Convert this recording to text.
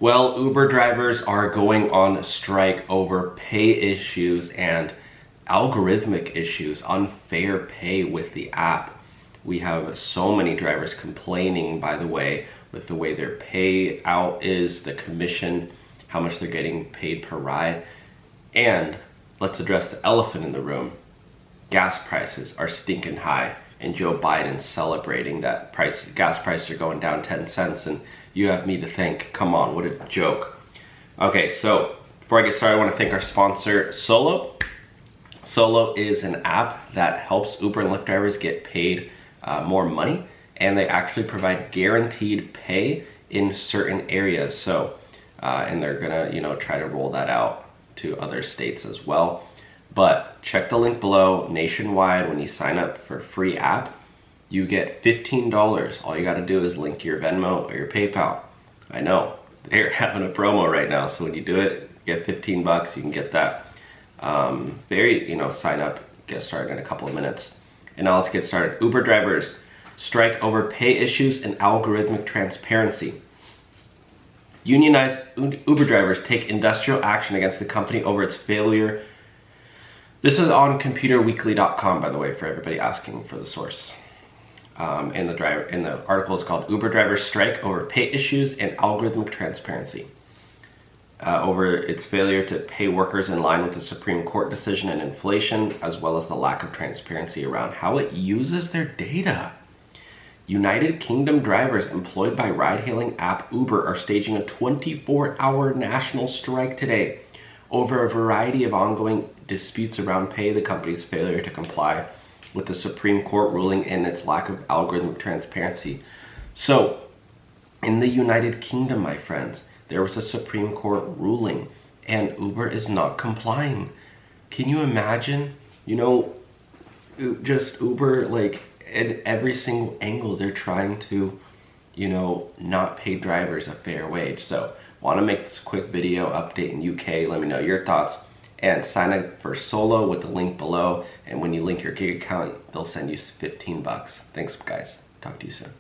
Well, Uber drivers are going on strike over pay issues and algorithmic issues, unfair pay with the app. We have so many drivers complaining, by the way, with the way their payout is, the commission, how much they're getting paid per ride. And let's address the elephant in the room. Gas prices are stinking high, and Joe Biden's celebrating that gas prices are going down 10 cents, and you have me to think, come on, what a joke. Okay, so before I get started, I want to thank our sponsor, Solo. Solo is an app that helps Uber and Lyft drivers get paid more money, and they actually provide guaranteed pay in certain areas. So, and they're gonna, try to roll that out to other states as well. But check the link below. Nationwide, when you sign up for a free app, you get $15. All you got to do is link your Venmo or your PayPal. I know they're having a promo right now, so when you do it, you get 15 bucks. You can get that. Sign up, get started in a couple of minutes. And now let's get started. Uber drivers strike over pay issues and algorithmic transparency. Unionized Uber drivers take industrial action against the company over its failure. This is on computerweekly.com, by the way, for everybody asking for the source. And the article is called Uber drivers strike over pay issues and algorithmic transparency. Over its failure to pay workers in line with the Supreme Court decision and inflation, as well as the lack of transparency around how it uses their data. United Kingdom drivers employed by ride-hailing app Uber are staging a 24-hour national strike today over a variety of ongoing disputes around pay, the company's failure to comply with the Supreme Court ruling, and its lack of algorithmic transparency. So, in the United Kingdom, my friends, there was a Supreme Court ruling, and Uber is not complying. Can you imagine? Just Uber, like, in every single angle, they're trying to, not pay drivers a fair wage. So, want to make this quick video update in UK. Let me know your thoughts. And sign up for Solo with the link below. And when you link your gig account, they'll send you 15 bucks. Thanks, guys. Talk to you soon.